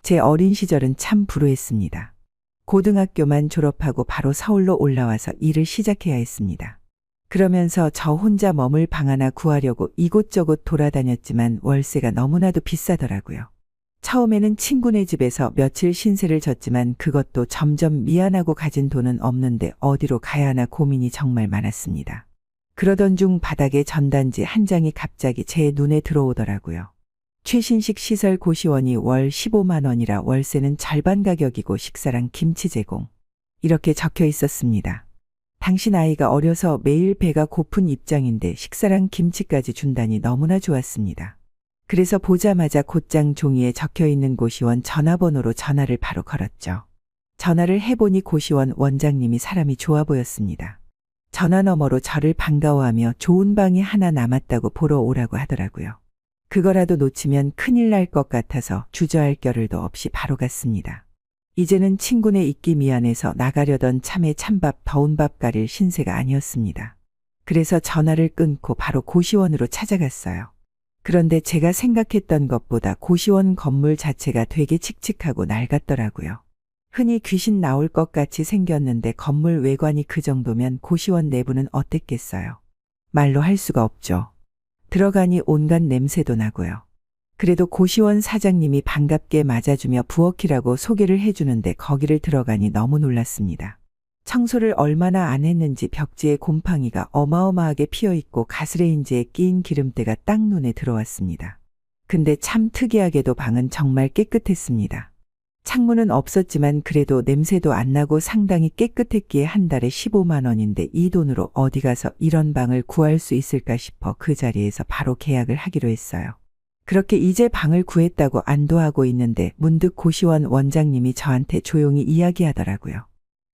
제 어린 시절은 참 불우했습니다. 고등학교만 졸업하고 바로 서울로 올라와서 일을 시작해야 했습니다. 그러면서 저 혼자 머물 방 하나 구하려고 이곳저곳 돌아다녔지만 월세가 너무나도 비싸더라고요. 처음에는 친구네 집에서 며칠 신세를 졌지만 그것도 점점 미안하고 가진 돈은 없는데 어디로 가야 하나 고민이 정말 많았습니다. 그러던 중 바닥에 전단지 한 장이 갑자기 제 눈에 들어오더라고요. 최신식 시설 고시원이 월 15만 원이라 월세는 절반 가격이고 식사랑 김치 제공. 이렇게 적혀 있었습니다. 당신 아이가 어려서 매일 배가 고픈 입장인데 식사랑 김치까지 준다니 너무나 좋았습니다. 그래서 보자마자 곧장 종이에 적혀 있는 고시원 전화번호로 전화를 바로 걸었죠. 전화를 해보니 고시원 원장님이 사람이 좋아 보였습니다. 전화 너머로 저를 반가워하며 좋은 방이 하나 남았다고 보러 오라고 하더라고요. 그거라도 놓치면 큰일 날 것 같아서 주저할 겨를도 없이 바로 갔습니다. 이제는 친구네 있기 미안해서 나가려던 참에 찬밥 더운 밥 가릴 신세가 아니었습니다. 그래서 전화를 끊고 바로 고시원으로 찾아갔어요. 그런데 제가 생각했던 것보다 고시원 건물 자체가 되게 칙칙하고 낡았더라고요. 흔히 귀신 나올 것 같이 생겼는데 건물 외관이 그 정도면 고시원 내부는 어땠겠어요? 말로 할 수가 없죠. 들어가니 온갖 냄새도 나고요. 그래도 고시원 사장님이 반갑게 맞아주며 부엌이라고 소개를 해주는데 거기를 들어가니 너무 놀랐습니다. 청소를 얼마나 안 했는지 벽지에 곰팡이가 어마어마하게 피어있고 가스레인지에 끼인 기름때가 딱 눈에 들어왔습니다. 근데 참 특이하게도 방은 정말 깨끗했습니다. 창문은 없었지만 그래도 냄새도 안 나고 상당히 깨끗했기에 한 달에 15만 원인데 이 돈으로 어디 가서 이런 방을 구할 수 있을까 싶어 그 자리에서 바로 계약을 하기로 했어요. 그렇게 이제 방을 구했다고 안도하고 있는데 문득 고시원 원장님이 저한테 조용히 이야기하더라고요.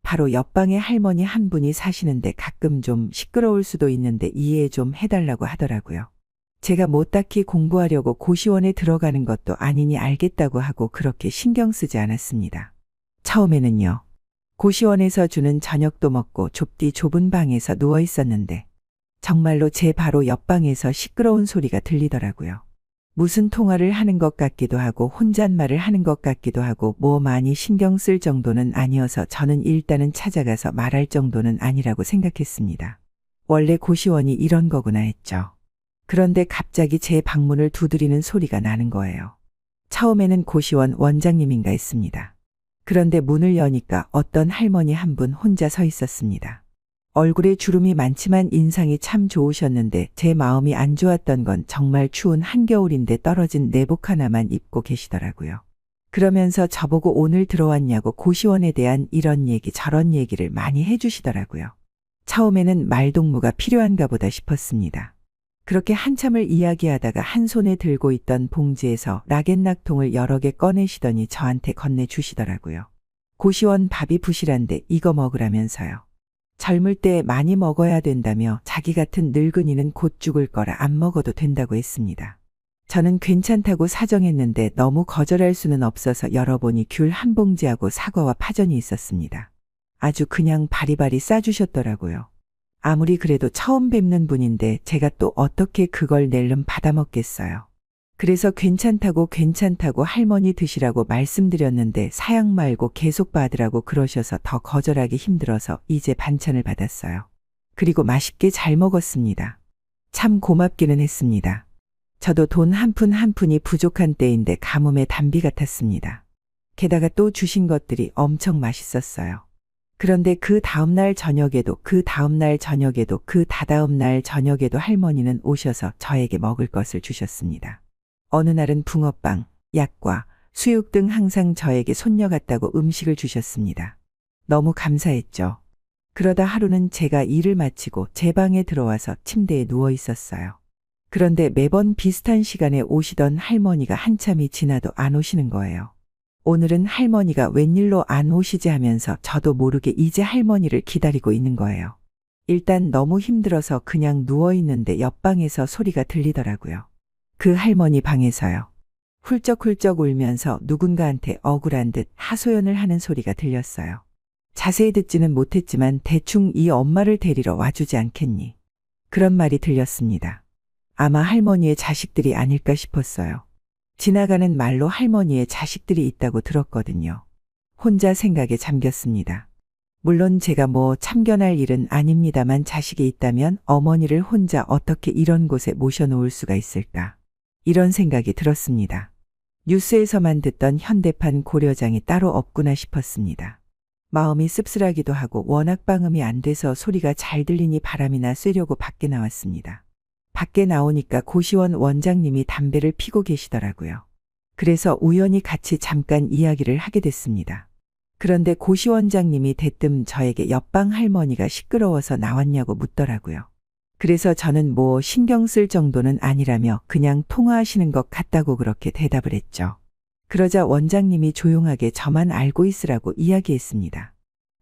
바로 옆방에 할머니 한 분이 사시는데 가끔 좀 시끄러울 수도 있는데 이해 좀 해달라고 하더라고요. 제가 뭐 딱히 공부하려고 고시원에 들어가는 것도 아니니 알겠다고 하고 그렇게 신경 쓰지 않았습니다. 처음에는요. 고시원에서 주는 저녁도 먹고 좁디 좁은 방에서 누워 있었는데 정말로 제 바로 옆방에서 시끄러운 소리가 들리더라고요. 무슨 통화를 하는 것 같기도 하고 혼잣말을 하는 것 같기도 하고 뭐 많이 신경 쓸 정도는 아니어서 저는 일단은 찾아가서 말할 정도는 아니라고 생각했습니다. 원래 고시원이 이런 거구나 했죠. 그런데 갑자기 제 방문을 두드리는 소리가 나는 거예요. 처음에는 고시원 원장님인가 했습니다. 그런데 문을 여니까 어떤 할머니 한 분 혼자 서 있었습니다. 얼굴에 주름이 많지만 인상이 참 좋으셨는데 제 마음이 안 좋았던 건 정말 추운 한겨울인데 떨어진 내복 하나만 입고 계시더라고요. 그러면서 저보고 오늘 들어왔냐고 고시원에 대한 이런 얘기 저런 얘기를 많이 해주시더라고요. 처음에는 말동무가 필요한가 보다 싶었습니다. 그렇게 한참을 이야기하다가 한 손에 들고 있던 봉지에서 락앤락통을 여러 개 꺼내시더니 저한테 건네주시더라고요. 고시원 밥이 부실한데 이거 먹으라면서요. 젊을 때 많이 먹어야 된다며 자기 같은 늙은이는 곧 죽을 거라 안 먹어도 된다고 했습니다. 저는 괜찮다고 사정했는데 너무 거절할 수는 없어서 열어보니 귤 한 봉지하고 사과와 파전이 있었습니다. 아주 그냥 바리바리 싸주셨더라고요. 아무리 그래도 처음 뵙는 분인데 제가 또 어떻게 그걸 낼름 받아먹겠어요. 그래서 괜찮다고 할머니 드시라고 말씀드렸는데 사양 말고 계속 받으라고 그러셔서 더 거절하기 힘들어서 이제 반찬을 받았어요. 그리고 맛있게 잘 먹었습니다. 참 고맙기는 했습니다. 저도 돈 한 푼 한 푼이 부족한 때인데 가뭄의 단비 같았습니다. 게다가 또 주신 것들이 엄청 맛있었어요. 그런데 그 다음날 저녁에도 그 다음날 저녁에도 그 다다음날 저녁에도 할머니는 오셔서 저에게 먹을 것을 주셨습니다. 어느 날은 붕어빵, 약과, 수육 등 항상 저에게 손녀 같다고 음식을 주셨습니다. 너무 감사했죠. 그러다 하루는 제가 일을 마치고 제 방에 들어와서 침대에 누워 있었어요. 그런데 매번 비슷한 시간에 오시던 할머니가 한참이 지나도 안 오시는 거예요. 오늘은 할머니가 웬일로 안 오시지 하면서 저도 모르게 이제 할머니를 기다리고 있는 거예요. 일단 너무 힘들어서 그냥 누워있는데 옆방에서 소리가 들리더라고요. 그 할머니 방에서요. 훌쩍훌쩍 울면서 누군가한테 억울한 듯 하소연을 하는 소리가 들렸어요. 자세히 듣지는 못했지만 대충 이 엄마를 데리러 와주지 않겠니? 그런 말이 들렸습니다. 아마 할머니의 자식들이 아닐까 싶었어요. 지나가는 말로 할머니의 자식들이 있다고 들었거든요. 혼자 생각에 잠겼습니다. 물론 제가 뭐 참견할 일은 아닙니다만 자식이 있다면 어머니를 혼자 어떻게 이런 곳에 모셔놓을 수가 있을까? 이런 생각이 들었습니다. 뉴스에서만 듣던 현대판 고려장이 따로 없구나 싶었습니다. 마음이 씁쓸하기도 하고 워낙 방음이 안 돼서 소리가 잘 들리니 바람이나 쐬려고 밖에 나왔습니다. 밖에 나오니까 고시원 원장님이 담배를 피고 계시더라고요. 그래서 우연히 같이 잠깐 이야기를 하게 됐습니다. 그런데 고시 원장님이 대뜸 저에게 옆방 할머니가 시끄러워서 나왔냐고 묻더라고요. 그래서 저는 뭐 신경 쓸 정도는 아니라며 그냥 통화하시는 것 같다고 그렇게 대답을 했죠. 그러자 원장님이 조용하게 저만 알고 있으라고 이야기했습니다.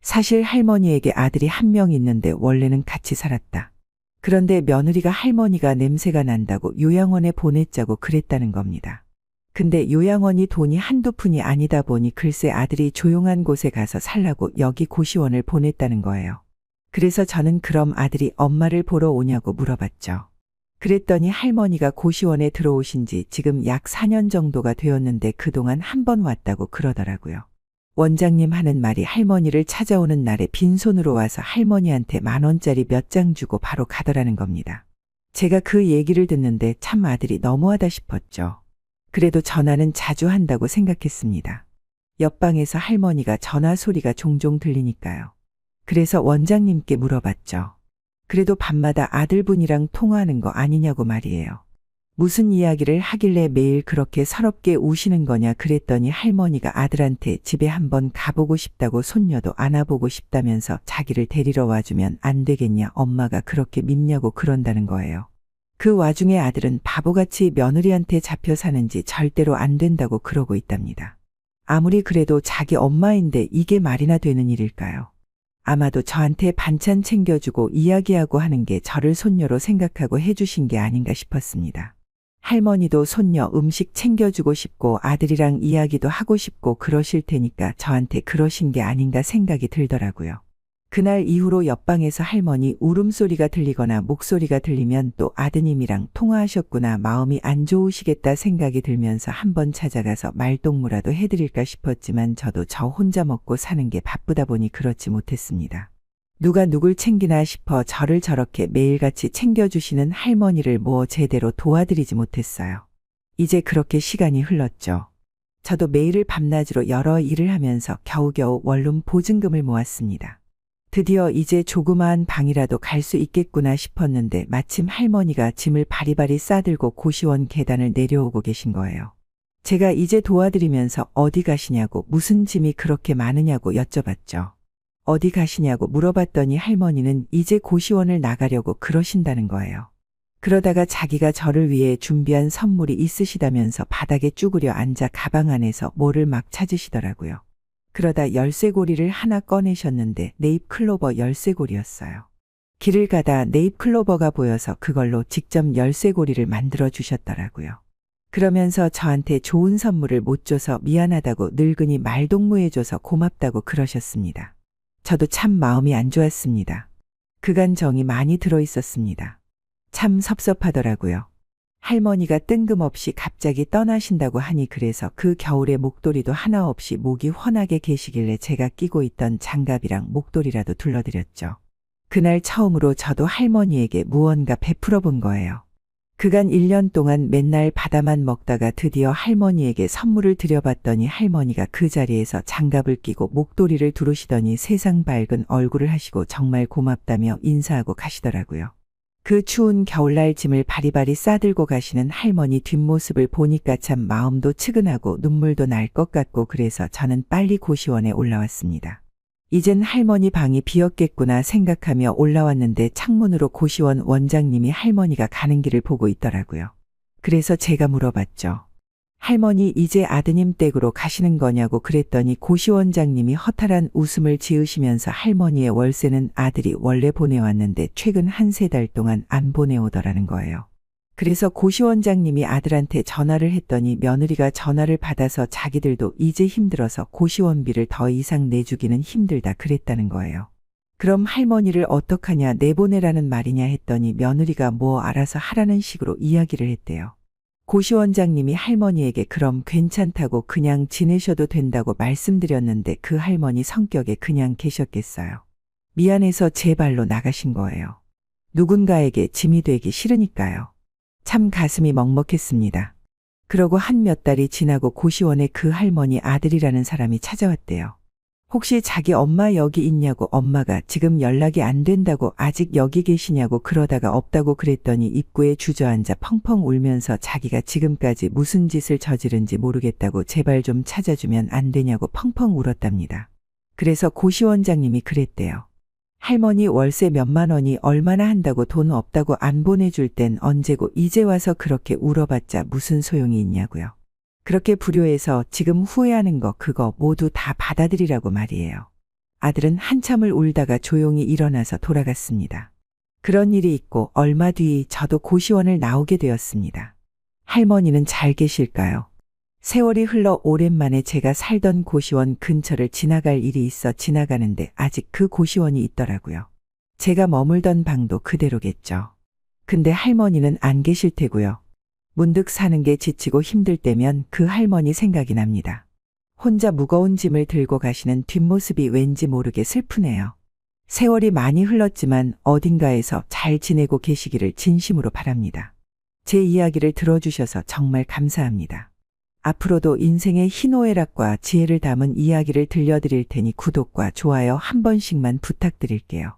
사실 할머니에게 아들이 한 명 있는데 원래는 같이 살았다. 그런데 며느리가 할머니가 냄새가 난다고 요양원에 보냈자고 그랬다는 겁니다. 근데 요양원이 돈이 한두 푼이 아니다 보니 글쎄 아들이 조용한 곳에 가서 살라고 여기 고시원을 보냈다는 거예요. 그래서 저는 그럼 아들이 엄마를 보러 오냐고 물어봤죠. 그랬더니 할머니가 고시원에 들어오신 지 지금 약 4년 정도가 되었는데 그동안 한 번 왔다고 그러더라고요. 원장님 하는 말이 할머니를 찾아오는 날에 빈손으로 와서 할머니한테 10,000원짜리 몇 장 주고 바로 가더라는 겁니다. 제가 그 얘기를 듣는데 참 아들이 너무하다 싶었죠. 그래도 전화는 자주 한다고 생각했습니다. 옆방에서 할머니가 전화 소리가 종종 들리니까요. 그래서 원장님께 물어봤죠. 그래도 밤마다 아들분이랑 통화하는 거 아니냐고 말이에요. 무슨 이야기를 하길래 매일 그렇게 서럽게 우시는 거냐 그랬더니 할머니가 아들한테 집에 한번 가보고 싶다고 손녀도 안아보고 싶다면서 자기를 데리러 와주면 안 되겠냐 엄마가 그렇게 밉냐고 그런다는 거예요. 그 와중에 아들은 바보같이 며느리한테 잡혀 사는지 절대로 안 된다고 그러고 있답니다. 아무리 그래도 자기 엄마인데 이게 말이나 되는 일일까요? 아마도 저한테 반찬 챙겨주고 이야기하고 하는 게 저를 손녀로 생각하고 해주신 게 아닌가 싶었습니다. 할머니도 손녀 음식 챙겨주고 싶고 아들이랑 이야기도 하고 싶고 그러실 테니까 저한테 그러신 게 아닌가 생각이 들더라고요. 그날 이후로 옆방에서 할머니 울음소리가 들리거나 목소리가 들리면 또 아드님이랑 통화하셨구나 마음이 안 좋으시겠다 생각이 들면서 한번 찾아가서 말동무라도 해드릴까 싶었지만 저도 저 혼자 먹고 사는 게 바쁘다 보니 그렇지 못했습니다. 누가 누굴 챙기나 싶어 저를 저렇게 매일같이 챙겨주시는 할머니를 뭐 제대로 도와드리지 못했어요. 이제 그렇게 시간이 흘렀죠. 저도 매일을 밤낮으로 여러 일을 하면서 겨우겨우 원룸 보증금을 모았습니다. 드디어 이제 조그마한 방이라도 갈 수 있겠구나 싶었는데 마침 할머니가 짐을 바리바리 싸들고 고시원 계단을 내려오고 계신 거예요. 제가 이제 도와드리면서 어디 가시냐고 무슨 짐이 그렇게 많으냐고 여쭤봤죠. 어디 가시냐고 물어봤더니 할머니는 이제 고시원을 나가려고 그러신다는 거예요. 그러다가 자기가 저를 위해 준비한 선물이 있으시다면서 바닥에 쭈그려 앉아 가방 안에서 뭐를 막 찾으시더라고요. 그러다 열쇠고리를 하나 꺼내셨는데 네잎클로버 열쇠고리였어요. 길을 가다 네잎클로버가 보여서 그걸로 직접 열쇠고리를 만들어 주셨더라고요. 그러면서 저한테 좋은 선물을 못 줘서 미안하다고 늙은이 말동무해줘서 고맙다고 그러셨습니다. 저도 참 마음이 안 좋았습니다. 그간 정이 많이 들어있었습니다. 참 섭섭하더라고요. 할머니가 뜬금없이 갑자기 떠나신다고 하니 그래서 그 겨울에 목도리도 하나 없이 목이 훤하게 계시길래 제가 끼고 있던 장갑이랑 목도리라도 둘러드렸죠. 그날 처음으로 저도 할머니에게 무언가 베풀어 본 거예요. 그간 1년 동안 맨날 받아만 먹다가 드디어 할머니에게 선물을 드려봤더니 할머니가 그 자리에서 장갑을 끼고 목도리를 두르시더니 세상 밝은 얼굴을 하시고 정말 고맙다며 인사하고 가시더라고요. 그 추운 겨울날 짐을 바리바리 싸들고 가시는 할머니 뒷모습을 보니까 참 마음도 측은하고 눈물도 날 것 같고 그래서 저는 빨리 고시원에 올라왔습니다. 이젠 할머니 방이 비었겠구나 생각하며 올라왔는데 창문으로 고시원 원장님이 할머니가 가는 길을 보고 있더라고요. 그래서 제가 물어봤죠. 할머니 이제 아드님 댁으로 가시는 거냐고 그랬더니 고시원장님이 허탈한 웃음을 지으시면서 할머니의 월세는 아들이 원래 보내왔는데 최근 1~3달 동안 안 보내오더라는 거예요. 그래서 고시원장님이 아들한테 전화를 했더니 며느리가 전화를 받아서 자기들도 이제 힘들어서 고시원비를 더 이상 내주기는 힘들다 그랬다는 거예요. 그럼 할머니를 어떡하냐 내보내라는 말이냐 했더니 며느리가 뭐 알아서 하라는 식으로 이야기를 했대요. 고시 원장님이 할머니에게 그럼 괜찮다고 그냥 지내셔도 된다고 말씀드렸는데 그 할머니 성격에 그냥 계셨겠어요. 미안해서 제 발로 나가신 거예요. 누군가에게 짐이 되기 싫으니까요. 참 가슴이 먹먹했습니다. 그러고 한 몇 달이 지나고 고시원에 그 할머니 아들이라는 사람이 찾아왔대요. 혹시 자기 엄마 여기 있냐고 엄마가 지금 연락이 안 된다고 아직 여기 계시냐고 그러다가 없다고 그랬더니 입구에 주저앉아 펑펑 울면서 자기가 지금까지 무슨 짓을 저지른지 모르겠다고 제발 좀 찾아주면 안 되냐고 펑펑 울었답니다. 그래서 고시 원장님이 그랬대요. 할머니 월세 몇만 원이 얼마나 한다고 돈 없다고 안 보내줄 땐 언제고 이제 와서 그렇게 울어봤자 무슨 소용이 있냐고요. 그렇게 불효해서 지금 후회하는 거 그거 모두 다 받아들이라고 말이에요. 아들은 한참을 울다가 조용히 일어나서 돌아갔습니다. 그런 일이 있고 얼마 뒤 저도 고시원을 나오게 되었습니다. 할머니는 잘 계실까요? 세월이 흘러 오랜만에 제가 살던 고시원 근처를 지나갈 일이 있어 지나가는데 아직 그 고시원이 있더라고요. 제가 머물던 방도 그대로겠죠. 근데 할머니는 안 계실 테고요. 문득 사는 게 지치고 힘들 때면 그 할머니 생각이 납니다. 혼자 무거운 짐을 들고 가시는 뒷모습이 왠지 모르게 슬프네요. 세월이 많이 흘렀지만 어딘가에서 잘 지내고 계시기를 진심으로 바랍니다. 제 이야기를 들어주셔서 정말 감사합니다. 앞으로도 인생의 희노애락과 지혜를 담은 이야기를 들려드릴 테니 구독과 좋아요 한 번씩만 부탁드릴게요.